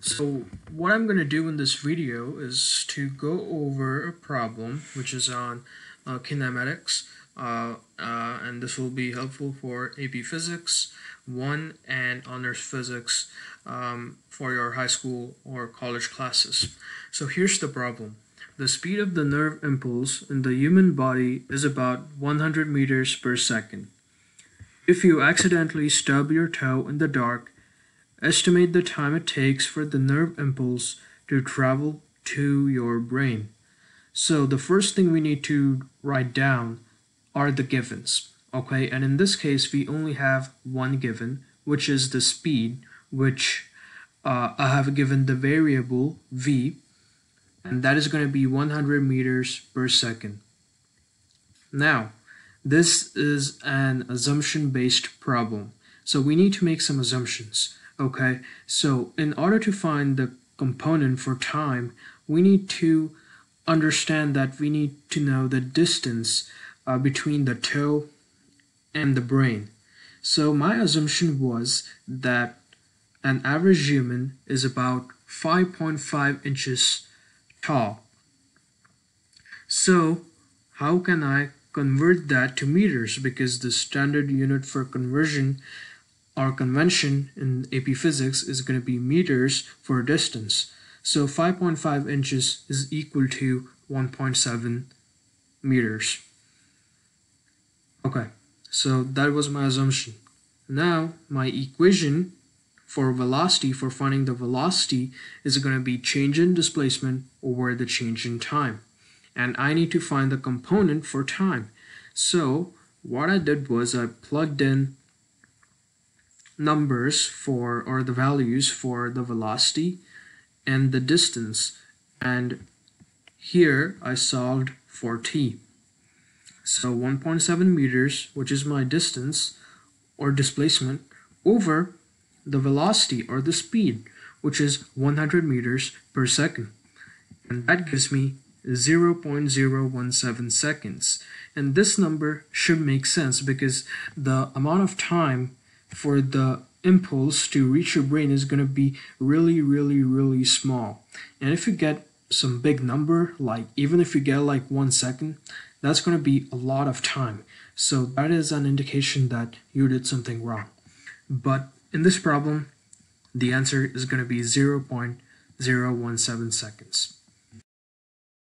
So what I'm going to do in this video is to go over a problem which is on kinematics, and this will be helpful for AP Physics 1 and Honors Physics for your high school or college classes. So here's the problem. The speed of the nerve impulse in the human body is about 100 meters per second. If you accidentally stub your toe in the dark, estimate the time it takes for the nerve impulse to travel to your brain. So the first thing we need to write down are the givens. Okay, and in this case we only have one given, which is the speed, which I have given the variable v, and that is going to be 100 meters per second. Now, this is an assumption-based problem, so we need to make some assumptions. Okay, so in order to find the component for time, we need to understand that we need to know the distance between the toe and the brain. So my assumption was that an average human is about 5.5 inches tall. So how can I convert that to meters? Because the standard unit for conversion or convention in AP Physics is going to be meters for distance. So 5.5 inches is equal to 1.7 meters. Okay, so that was my assumption. Now my equation for velocity, for finding the velocity, is going to be change in displacement over the change in time. And I need to find the component for time. So what I did was I plugged in numbers for, or the values for, the velocity and the distance, and here I solved for t. So 1.7 meters, which is my distance or displacement, over the velocity or the speed, which is 100 meters per second, and that gives me 0.017 seconds. And this number should make sense because the amount of time for the impulse to reach your brain is going to be really small. And if you get some big number, like even if you get like 1 second, that's going to be a lot of time. So that is an indication that you did something wrong. But in this problem, the answer is going to be 0.017 seconds.